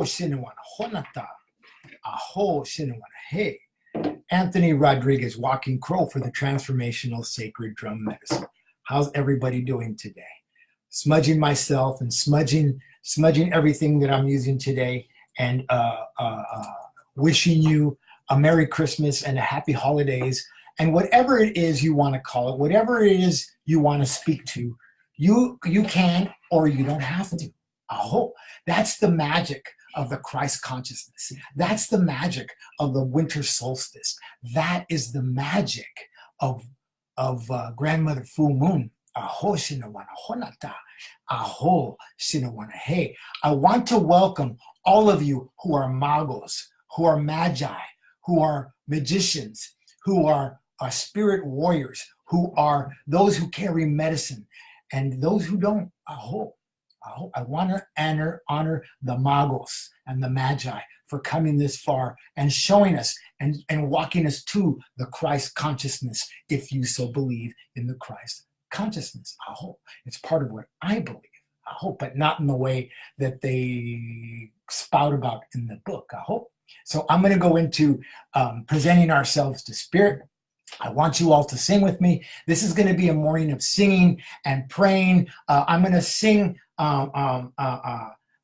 Shinawana Honata. Aho Shinawana Hey. Anthony Rodriguez, Walking Crow for the Transformational Sacred Drum Medicine. How's everybody doing today? Smudging myself and smudging everything that I'm using today, and wishing you a Merry Christmas and a Happy Holidays, and whatever it is you want to call it, whatever it is you want to speak to, you can, or you don't have to. Aho. That's the magic of the Christ consciousness. That's the magic of the winter solstice. That is the magic of Grandmother Full Moon. Aho Shinawana Honata. Aho Shinawana Hey. I want to welcome all of you who are magos, who are magi, who are magicians, who are spirit warriors, who are those who carry medicine, and those who don't. Aho. I want to honor the magos and the magi for coming this far and showing us and walking us to the Christ consciousness, if you so believe in the Christ consciousness. I hope it's part of what I believe. I hope, but not in the way that they spout about in the book. I hope. So I'm going to go into presenting ourselves to Spirit. I want you all to sing with me. This is going to be a morning of singing and praying. I'm going to sing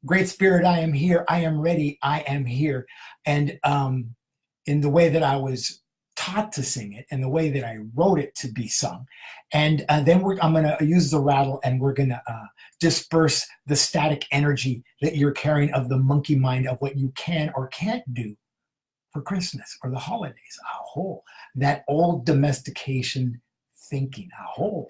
Great Spirit, I am here. I am ready. I am here. And in the way that I was taught to sing it, and the way that I wrote it to be sung. And then I'm going to use the rattle, and we're going to disperse the static energy that you're carrying of the monkey mind of what you can or can't do for Christmas or the holidays. Aho. That old domestication thinking. Aho.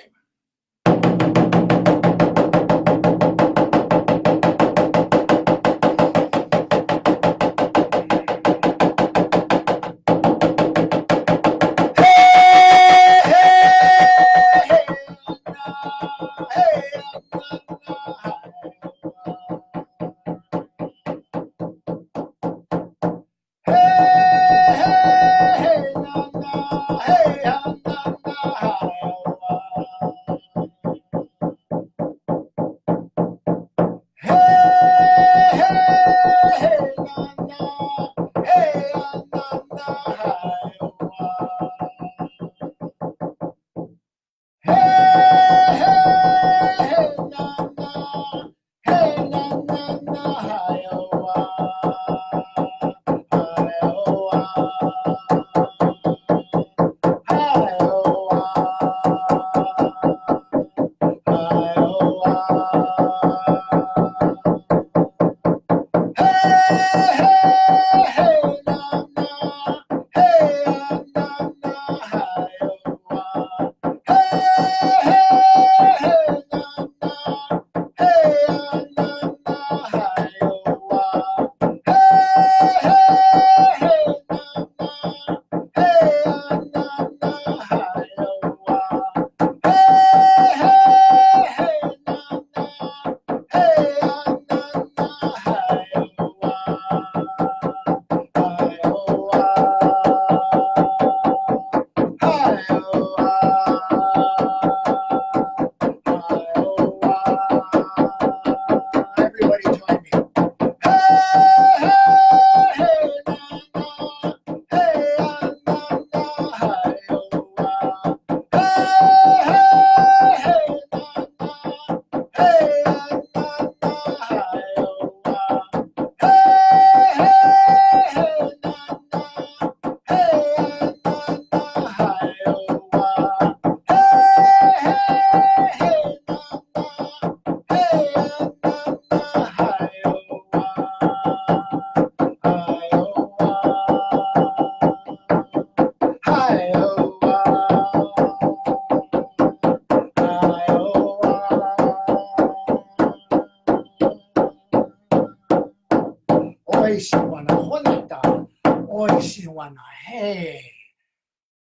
Hey.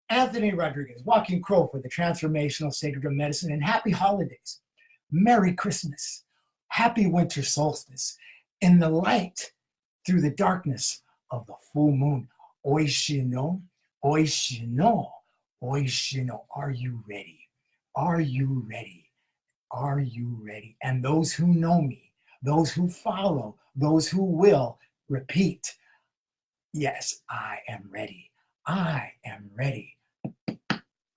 Anthony Rodriguez, Walking Crow for the Transformational Sacred Drum Medicine, and happy holidays. Merry Christmas. Happy winter solstice. In the light, through the darkness of the full moon. Oishino, oishino, oishino. Are you ready? Are you ready? Are you ready? And those who know me, those who follow, those who will Repeat. Yes, I am ready. I am ready.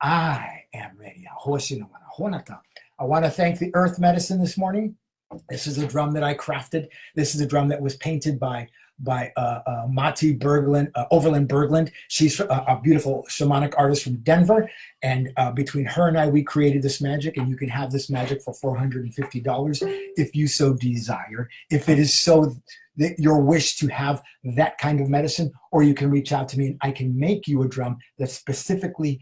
I am ready. I want to thank the Earth Medicine this morning. This is a drum that I crafted. This is a drum that was painted by Mati Berglund, Overland Berglund. She's a beautiful shamanic artist from Denver. And between her and I, we created this magic. And you can have this magic for $450 if you so desire. If it is so that your wish to have that kind of medicine, or you can reach out to me and I can make you a drum that's specifically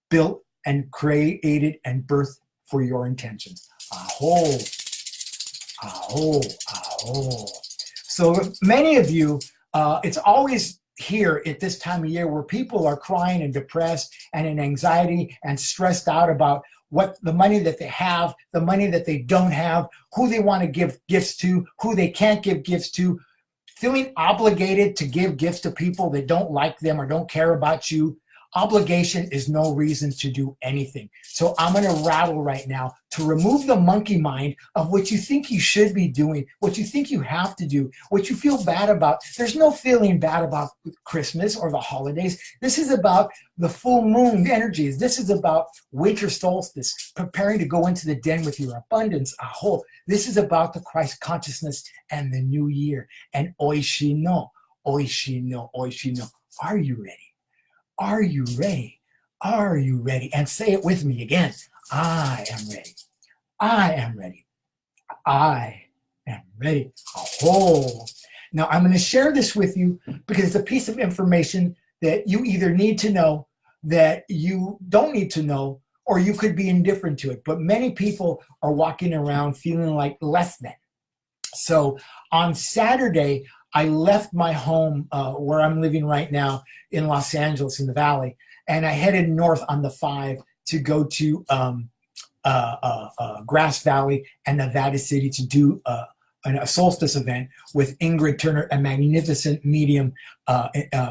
built and created and birthed for your intentions. Aho. Aho, aho. So many of you, it's always here at this time of year where people are crying and depressed and in anxiety and stressed out about what the money that they have, the money that they don't have, who they want to give gifts to, who they can't give gifts to, feeling obligated to give gifts to people that don't like them or don't care about you. Obligation is no reason to do anything. So I'm going to rattle right now to remove the monkey mind of what you think you should be doing, what you think you have to do, what you feel bad about. There's no feeling bad about Christmas or the holidays. This is about the full moon energies. This is about winter solstice, preparing to go into the den with your abundance. Aho. This is about the Christ consciousness and the new year. And oishino, oishino, oishino. Are you ready? Are you ready? Are you ready? And say it with me again. I am ready. I am ready. I am ready. Oh. Now I'm going to share this with you because it's a piece of information that you either need to know, that you don't need to know, or you could be indifferent to it. But many people are walking around feeling like less than. So on Saturday, I left my home where I'm living right now in Los Angeles in the Valley, and I headed north on the 5 to go to Grass Valley and Nevada City to do a solstice event with Ingrid Turner, a magnificent medium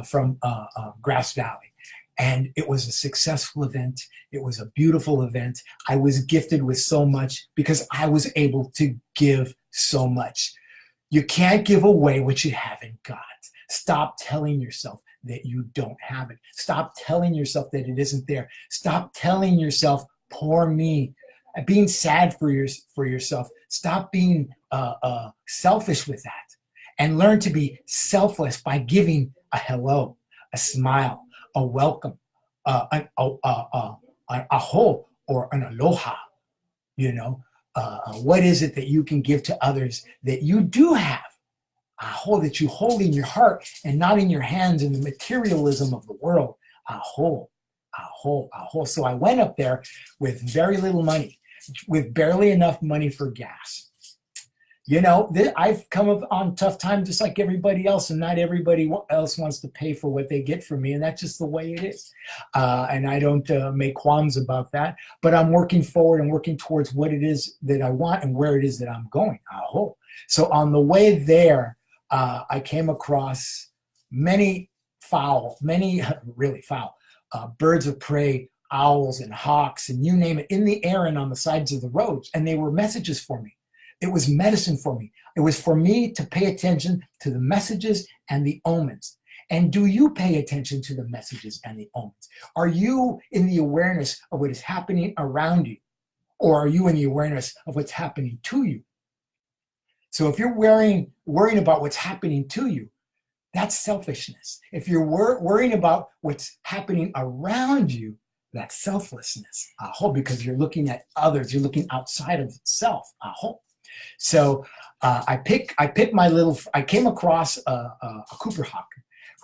from Grass Valley. And it was a successful event. It was a beautiful event. I was gifted with so much because I was able to give so much. You can't give away what you haven't got. Stop telling yourself that you don't have it. Stop telling yourself that it isn't there. Stop telling yourself, poor me. Being sad for yourself. Stop being selfish with that. And learn to be selfless by giving a hello, a smile, a welcome, a ho, or an aloha, you know. What is it that you can give to others that you do have? Aho, that you hold in your heart and not in your hands in the materialism of the world. Aho, aho, aho. So I went up there with very little money, with barely enough money for gas. You know, I've come up on tough times just like everybody else, and not everybody else wants to pay for what they get from me, and that's just the way it is. And I don't make qualms about that, but I'm working forward and working towards what it is that I want and where it is that I'm going. Aho. So on the way there, I came across many really foul, birds of prey, owls and hawks, and you name it, in the air and on the sides of the roads, and they were messages for me. It was medicine for me. It was for me to pay attention to the messages and the omens. And do you pay attention to the messages and the omens? Are you in the awareness of what is happening around you? Or are you in the awareness of what's happening to you? So if you're worrying about what's happening to you, that's selfishness. If you're worrying about what's happening around you, that's selflessness. Aho, because you're looking at others, you're looking outside of self. Aho. So I came across a Cooper hawk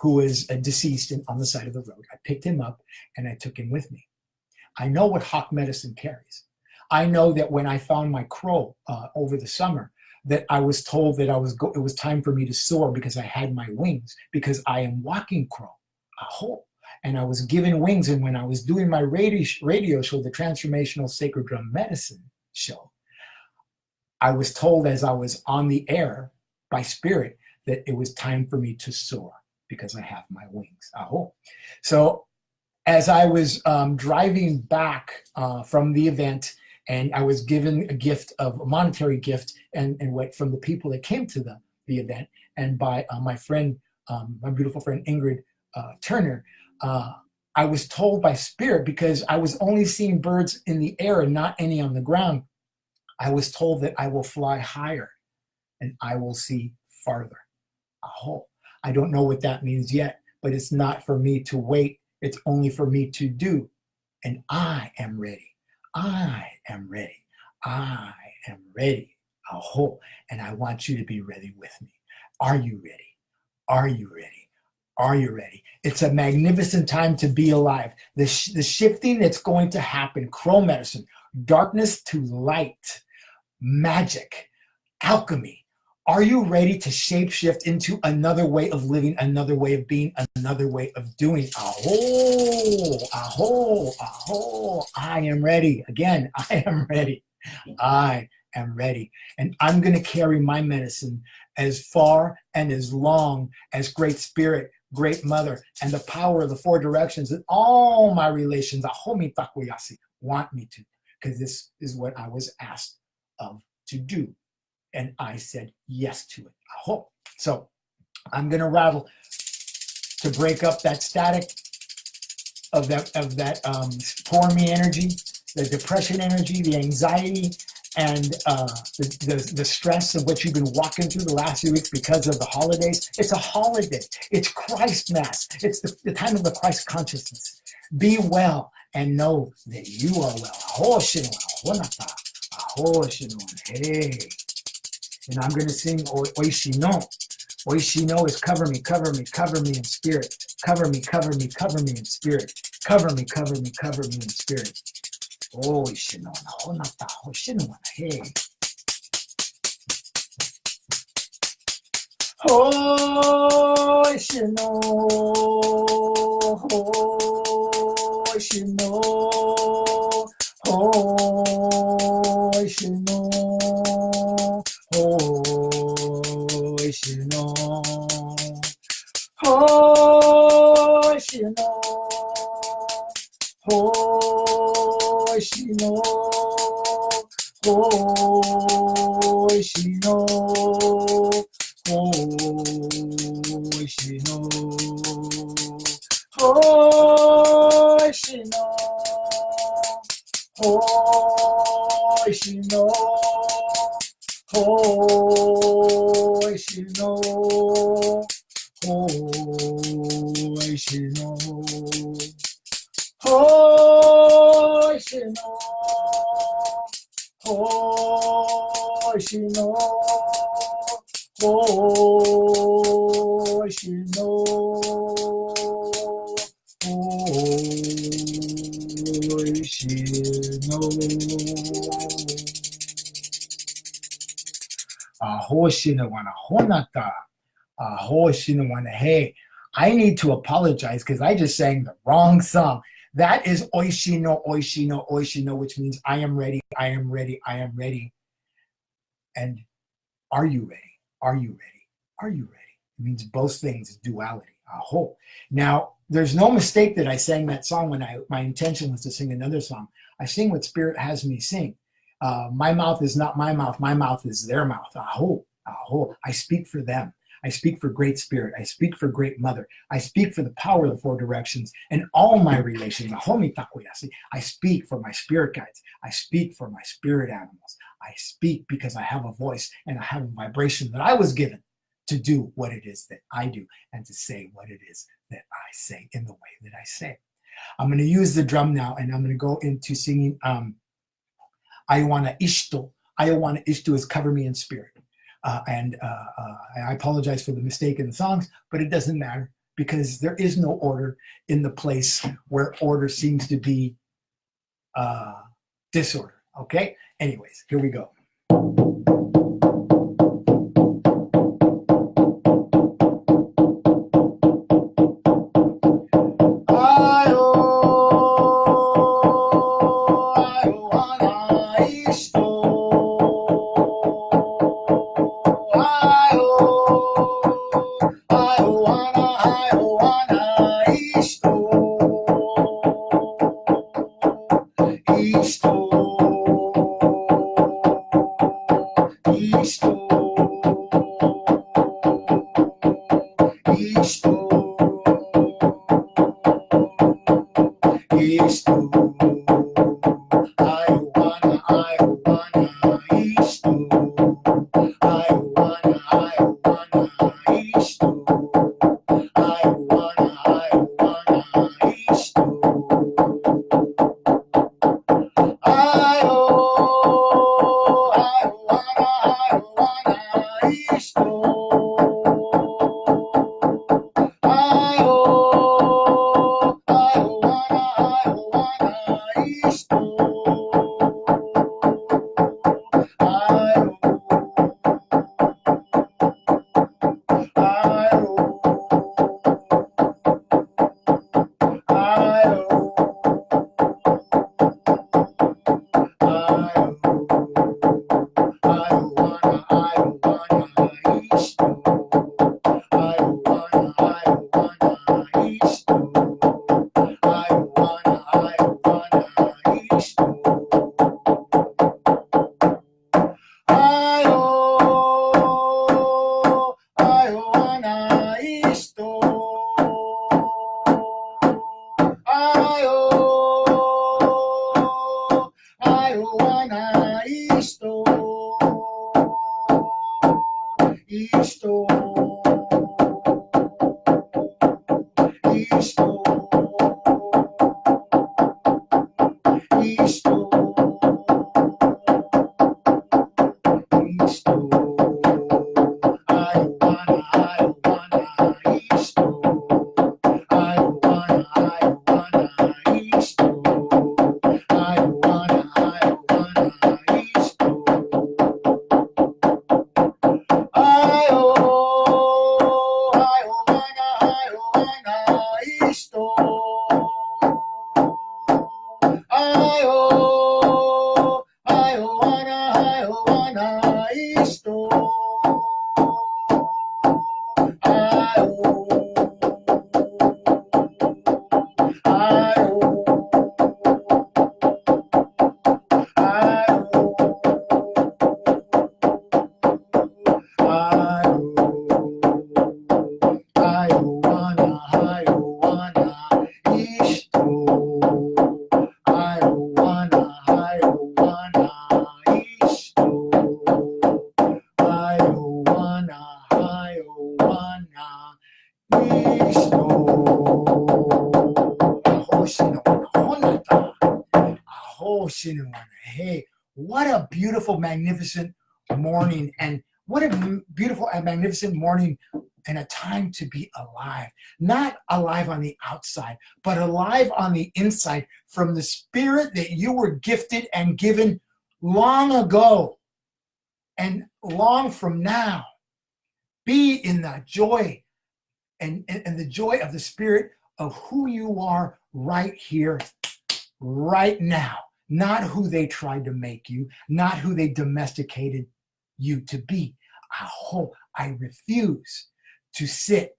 who was deceased on the side of the road. I picked him up and I took him with me. I know what hawk medicine carries. I know that when I found my crow over the summer, that I was told that it was time for me to soar because I had my wings, because I am walking crow. Aho. And I was given wings. And when I was doing my radio show, the Transformational Sacred Drum Medicine show, I was told as I was on the air by spirit that it was time for me to soar because I have my wings. Aho. So as I was driving back from the event, and I was given a monetary gift and what from the people that came to the event, and by my friend, my beautiful friend Ingrid Turner. I was told by spirit, because I was only seeing birds in the air and not any on the ground. I was told that I will fly higher and I will see farther. Aho. I don't know what that means yet, but it's not for me to wait. It's only for me to do. And I am ready. I am ready. I am ready. Aho. And I want you to be ready with me. Are you ready? Are you ready? Are you ready? It's a magnificent time to be alive. The shifting that's going to happen, crow medicine, darkness to light, magic, alchemy. Are you ready to shapeshift into another way of living, another way of being, another way of doing? Aho, aho, aho. I am ready. Again, I am ready. I am ready. And I'm going to carry my medicine as far and as long as Great Spirit, Great Mother, and the power of the four directions and all my relations want me to, because this is what I was asked of to do. And I said yes to it. Aho. So I'm going to rattle to break up that static of that poor me energy, the depression energy, the anxiety, and the stress of what you've been walking through the last few weeks because of the holidays. It's a holiday. It's Christ Mass. It's the time of the Christ consciousness. Be well and know that you are well. Aho shino, ahonata, aho shino, hey. And I'm going to sing Oishino. Oishino is cover me, cover me, cover me in spirit. Cover me, cover me, cover me in spirit. Cover me, cover me, cover me in spirit. Oishino, ahonata, hoshino, hey. Oishino, oishino, oishino. Oishino, oishino, oishino, oishino, oishino, oishino, oishino. Oishino, oishino, oishino, oishino, oishino, oishino. Ahoshinawana honata. Ahoshinawana hey. I need to apologize because I just sang the wrong song. That is Oishino, Oishino, Oishino, which means I am ready, I am ready, I am ready. And are you ready? Are you ready? Are you ready? It means both things, duality. Aho. Now, there's no mistake that I sang that song when my intention was to sing another song. I sing what Spirit has me sing. My mouth is not my mouth is their mouth. Aho, aho. I speak for them. I speak for Great Spirit. I speak for Great Mother. I speak for the power of the four directions and all my relations. I speak for my spirit guides. I speak for my spirit animals. I speak because I have a voice and I have a vibration that I was given to do what it is that I do and to say what it is that I say in the way that I say. I'm going to use the drum now and I'm going to go into singing Ayawana Ishto. Ayawana Ishto is cover me in spirit. I apologize for the mistake in the songs, but it doesn't matter because there is no order in the place where order seems to be disorder. Okay? Anyways, here we go. Hey, what a beautiful, magnificent morning, and what a beautiful and magnificent morning and a time to be alive. Not alive on the outside, but alive on the inside from the spirit that you were gifted and given long ago and long from now. Be in the joy and the joy of the spirit of who you are right here, right now. Not who they tried to make you, not who they domesticated you to be. I refuse to sit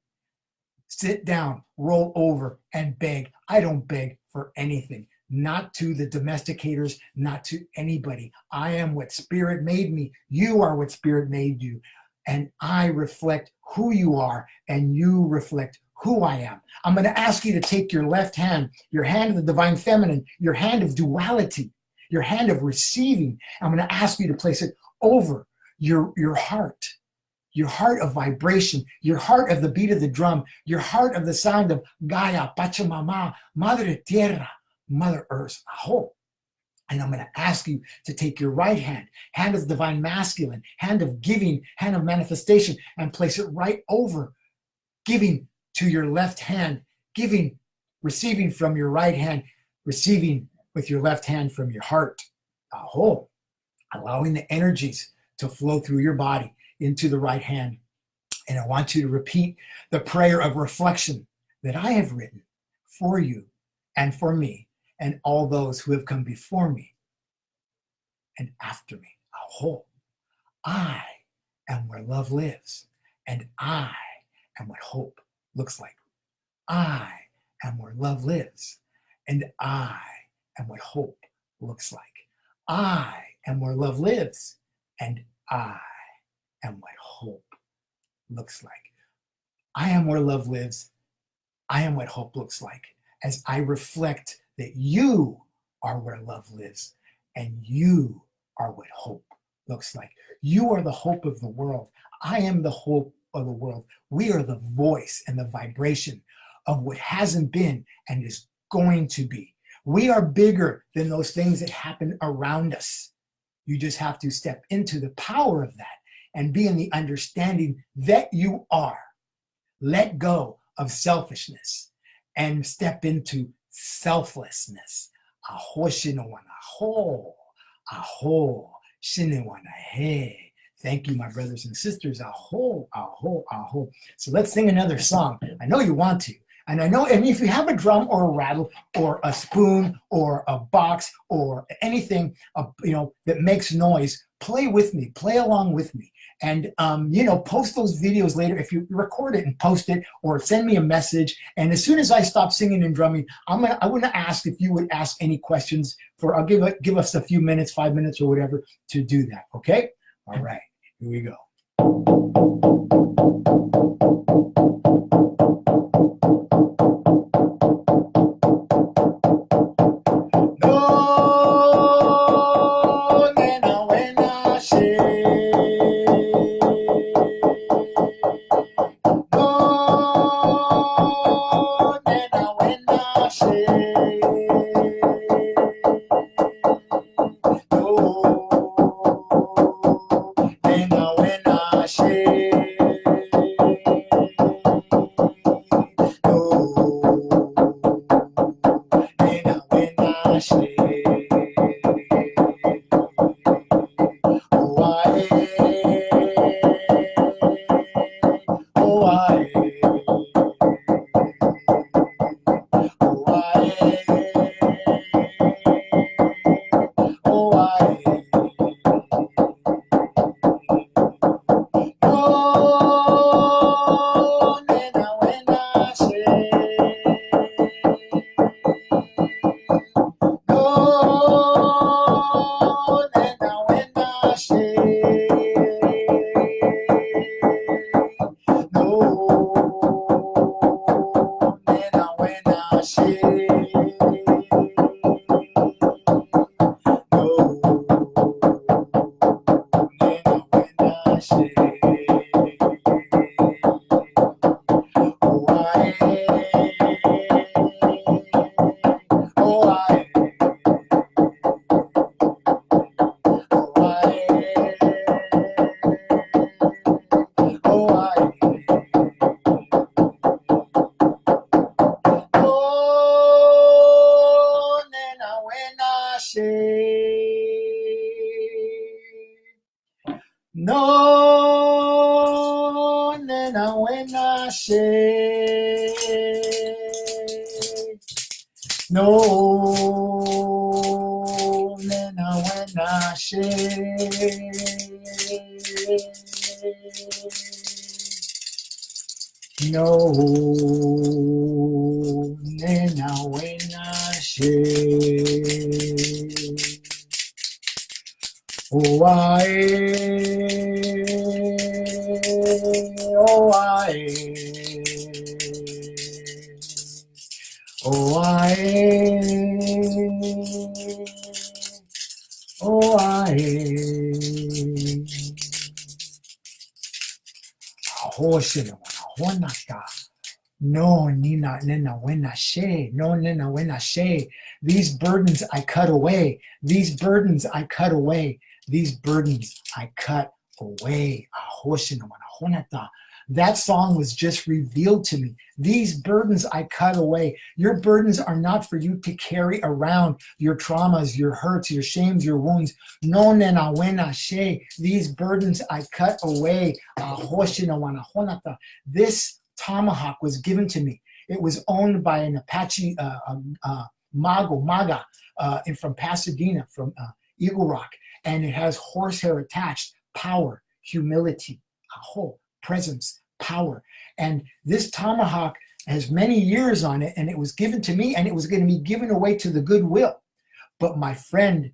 down, roll over, and beg. I don't beg for anything, not to the domesticators, not to anybody. I am what Spirit made me. You are what Spirit made you. And I reflect who you are, and you reflect who I am. I'm going to ask you to take your left hand, your hand of the divine feminine, your hand of duality, your hand of receiving. I'm going to ask you to place it over your heart of vibration, your heart of the beat of the drum, your heart of the sound of Gaia, Pachamama, Madre Tierra, Mother Earth, Aho. And I'm going to ask you to take your right hand, hand of the divine masculine, hand of giving, hand of manifestation, and place it right over giving to your left hand, giving, receiving from your right hand, receiving with your left hand from your heart. Aho. Allowing the energies to flow through your body into the right hand. And I want you to repeat the prayer of reflection that I have written for you and for me and all those who have come before me and after me. Aho. I am where love lives, and I am what hope looks like. I am where love lives, and I am what hope looks like. I am where love lives, and I am what hope looks like. I am where love lives. I am what hope looks like as I reflect that you are where love lives and you are what hope looks like. You are the hope of the world. I am the hope of the world. We are the voice and the vibration of what hasn't been and is going to be. We are bigger than those things that happen around us. You just have to step into the power of that and be in the understanding that you are. Let go of selfishness and step into selflessness. Aho shinawana ho, aho shinawana he. Thank you, my brothers and sisters. Aho, aho, aho. So let's sing another song. I know you want to. And I know, and if you have a drum or a rattle or a spoon or a box or anything, that makes noise, play with me, play along with me. And, post those videos later. If you record it and post it or send me a message. And as soon as I stop singing and drumming, I want to ask if you would ask any questions I'll give us a few minutes, 5 minutes or whatever to do that. Okay. All right, here we go. No, nena buena she. No, nena buena she. No, nena buena she. Oh, oh, oh, oh, No, nina, nena, wena, she. No, nena, wena, she. These burdens I cut away. These burdens I cut away. These burdens I cut away. That song was just revealed to me. These burdens I cut away. Your burdens are not for you to carry around. Your traumas, your hurts, your shames, your wounds. No, nena, wena, she. These burdens I cut away. This tomahawk was given to me. It was owned by an Apache Maga from Pasadena, from Eagle Rock, and it has horsehair attached. Power, humility, presence, power. And this tomahawk has many years on it, and it was given to me, and it was going to be given away to the Goodwill. But my friend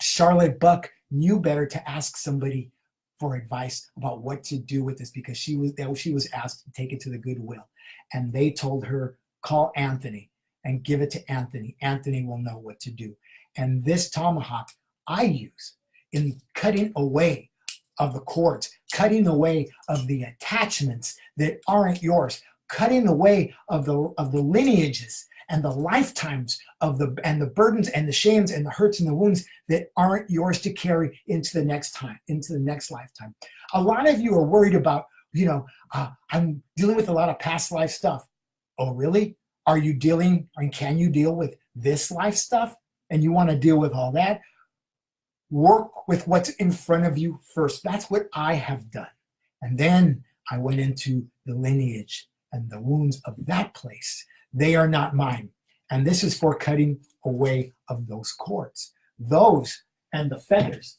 Charlotte Buck knew better to ask somebody for advice about what to do with this, because she was asked to take it to the Goodwill. And they told her, call Anthony and give it to Anthony. Anthony will know what to do. And this tomahawk I use in cutting away of the cords, cutting away of the attachments that aren't yours, cutting away of the lineages and the lifetimes of the burdens and the shames and the hurts and the wounds that aren't yours to carry into the next lifetime. A lot of you are worried about, I'm dealing with a lot of past life stuff. Oh, really? Are you dealing, and can you deal with this life stuff? And you want to deal with all that? Work with what's in front of you first. That's what I have done. And then I went into the lineage and the wounds of that place. They are not mine. And this is for cutting away of those cords. Those and the feathers.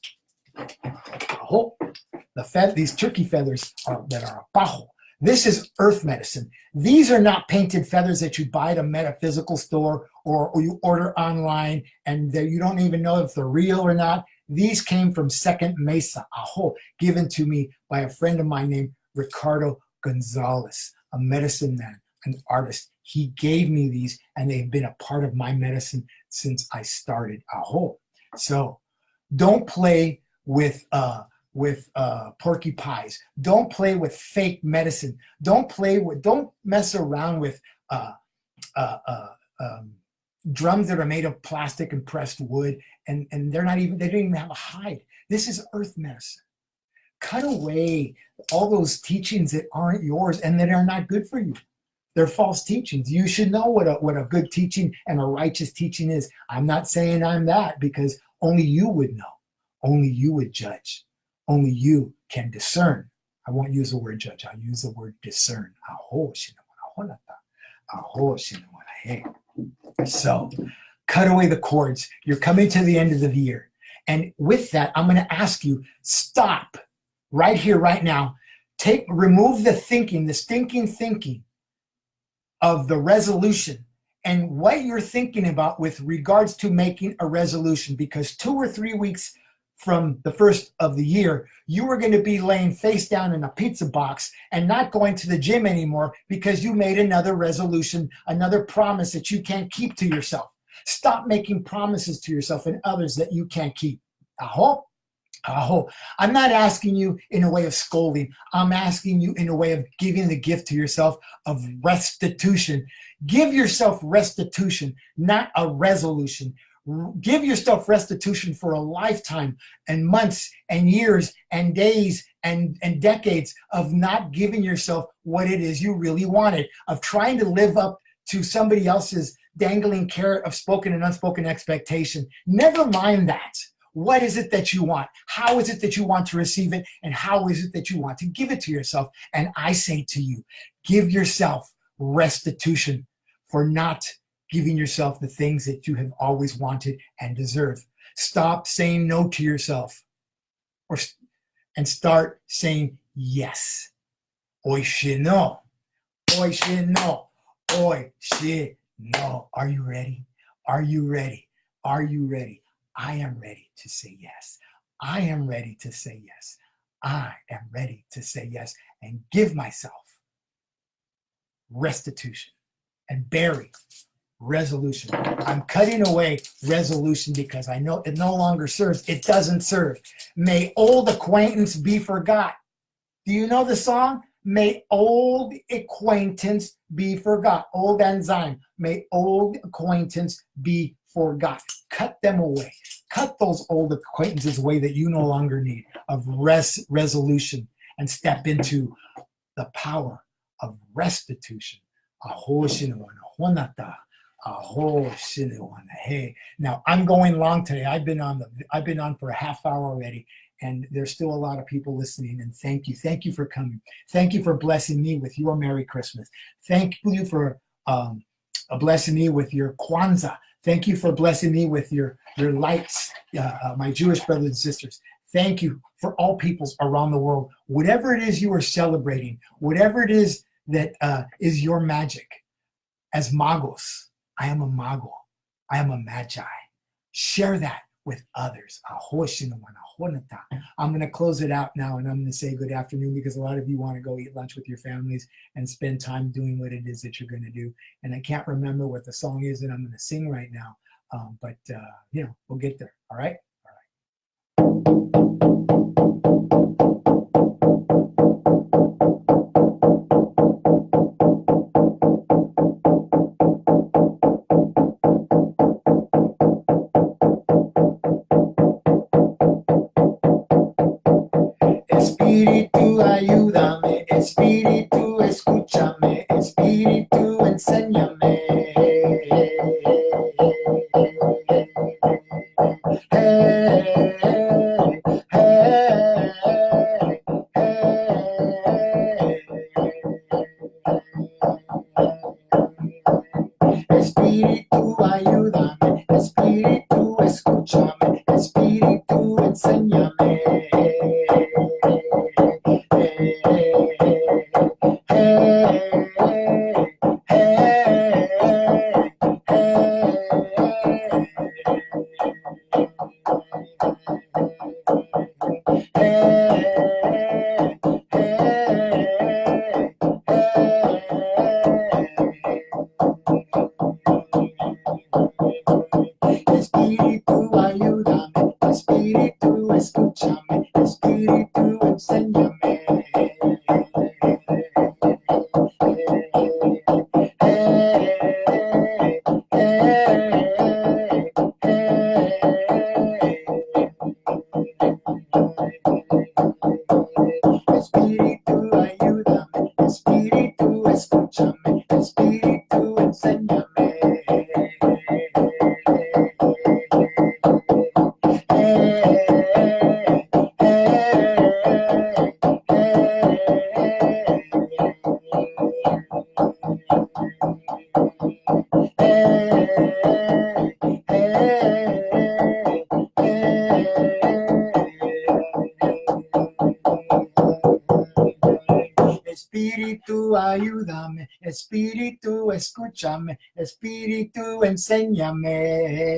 These turkey feathers that are apajo. This is earth medicine. These are not painted feathers that you buy at a metaphysical store or you order online and you don't even know if they're real or not. These came from Second Mesa, Ajo, given to me by a friend of mine named Ricardo Gonzalez, a medicine man, an artist. He gave me these, and they've been a part of my medicine since I started. Ajo. So don't play with porky pies. Don't play with fake medicine. Don't mess around with drums that are made of plastic and pressed wood, and they don't even have a hide. This is earth medicine. Cut away all those teachings that aren't yours and that are not good for you. They're false teachings. You should know what a good teaching and a righteous teaching is. I'm not saying I'm that, because only you would know. Only you would judge. Only you can discern. I won't use the word judge. I'll use the word discern. So cut away the cords. You're coming to the end of the year. And with that, I'm going to ask you, stop right here, right now. Remove the thinking, the stinking thinking of the resolution and what you're thinking about with regards to making a resolution, because 2 or 3 weeks from the first of the year, you are going to be laying face down in a pizza box and not going to the gym anymore because you made another resolution, another promise that you can't keep to yourself. Stop making promises to yourself and others that you can't keep. Ajo. I'm not asking you in a way of scolding. I'm asking you in a way of giving the gift to yourself of restitution. Give yourself restitution, not a resolution. Give yourself restitution for a lifetime and months and years and days and decades of not giving yourself what it is you really wanted, of trying to live up to somebody else's dangling carrot of spoken and unspoken expectation. Never mind that. What is it that you want? How is it that you want to receive it? And how is it that you want to give it to yourself? And I say to you, give yourself restitution for not giving yourself the things that you have always wanted and deserve. Stop saying no to yourself and start saying yes. Oishi no. Oishi no. Oishi no. Are you ready? Are you ready? Are you ready? I am ready to say yes. I am ready to say yes. I am ready to say yes and give myself restitution and bury resolution. I'm cutting away resolution because I know it no longer serves. It doesn't serve. May old acquaintance be forgot. Do you know the song? May old acquaintance be forgot. Old enzyme. May old acquaintance be forgot. Cut them away. Cut those old acquaintances away that you no longer need, of resolution, and step into the power of restitution. Hey, now I'm going long today. I've been on for a half hour already, and there's still a lot of people listening. And thank you for coming. Thank you for blessing me with your Merry Christmas. Thank you for blessing me with your Kwanzaa. Thank you for blessing me with your lights, my Jewish brothers and sisters. Thank you for all peoples around the world. Whatever it is you are celebrating, whatever it is that is your magic. As magos, I am a mago. I am a magi. Share that with others. I'm going to close it out now, and I'm going to say good afternoon, because a lot of you want to go eat lunch with your families and spend time doing what it is that you're going to do. And I can't remember what the song is that I'm going to sing right now, but we'll get there. All right? Espíritu, ayúdame, Espíritu, escúchame, Espíritu, enséñame. Espíritu, ayúdame, Espíritu, escúchame, Espíritu, enséñame. Espíritu, ayúdame, Espíritu, escúchame, Espíritu, enséñame. Espíritu, ayúdame, Espíritu, escúchame, Espíritu, enséñame. Espíritu, ayúdame, Espíritu, escúchame, Espíritu, enséñame.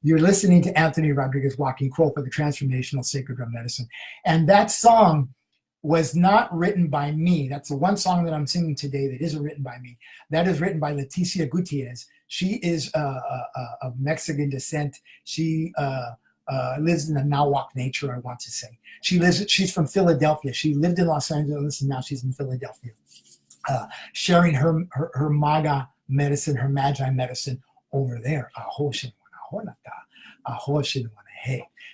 You're listening to Anthony Rodriguez, Walking Crow, for the Transformational Sacred Drum Medicine. And that song was not written by me. That's the one song that I'm singing today that isn't written by me. That is written by Leticia Gutierrez. She is of Mexican descent. She lives in the Nahuatl nature, I want to say. She's from Philadelphia. She lived in Los Angeles, and now she's in Philadelphia, sharing her Maga medicine, her Magi medicine over there.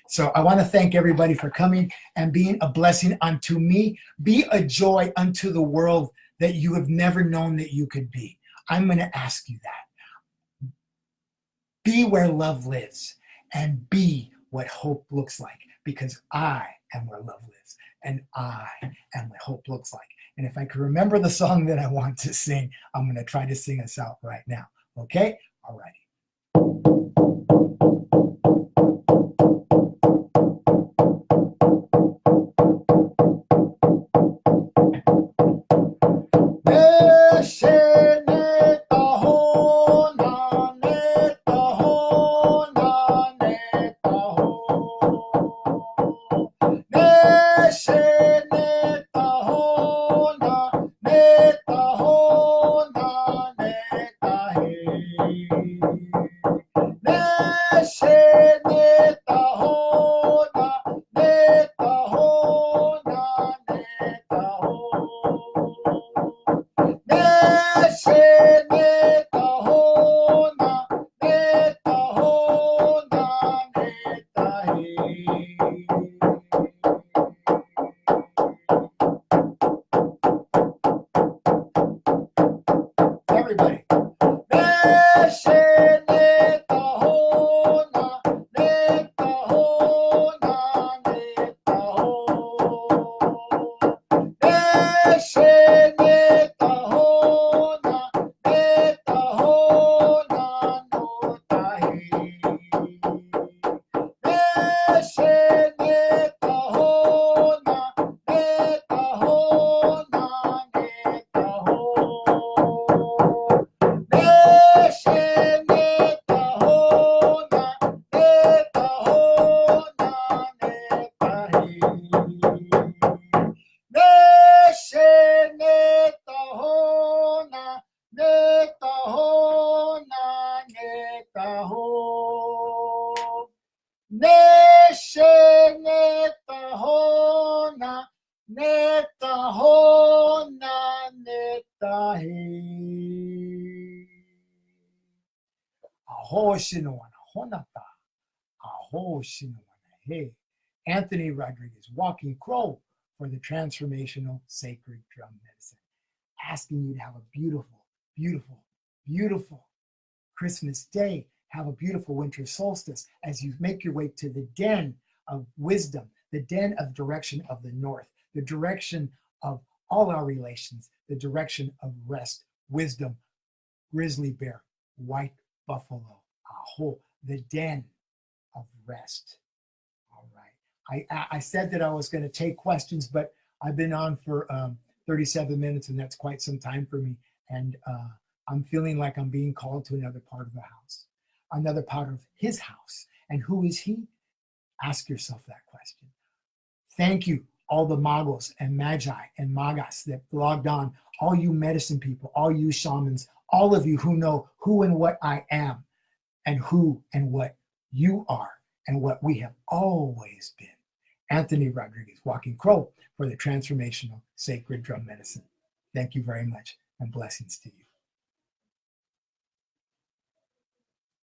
So I want to thank everybody for coming and being a blessing unto me. Be a joy unto the world that you have never known that you could be. I'm going to ask you that. Be where love lives, and be what hope looks like, because I am where love lives, and I am what hope looks like. And if I can remember the song that I want to sing, I'm going to try to sing us out right now. Okay? All righty. Everybody. na neta ho na neta he. Aho shinowana honata. Aho shinowana he. Anthony Rodriguez, Walking Crow for the Transformational Sacred Drum Medicine. Asking you to have a beautiful, beautiful, beautiful Christmas day. Have a beautiful winter solstice as you make your way to the den of wisdom, the den of direction of the north, the direction of all our relations, the direction of rest, wisdom, grizzly bear, white buffalo, aho, the den of rest. All right. I said that I was going to take questions, but I've been on for 37 minutes, and that's quite some time for me. And I'm feeling like I'm being called to another part of the house, another part of his house. And who is he? Ask yourself that question. Thank you, all the magos and magi and magas that logged on, all you medicine people, all you shamans, all of you who know who and what I am, and who and what you are, and what we have always been. Anthony Rodriguez, Walking Crow for the Transformational Sacred Drum Medicine. Thank you very much, and blessings to you.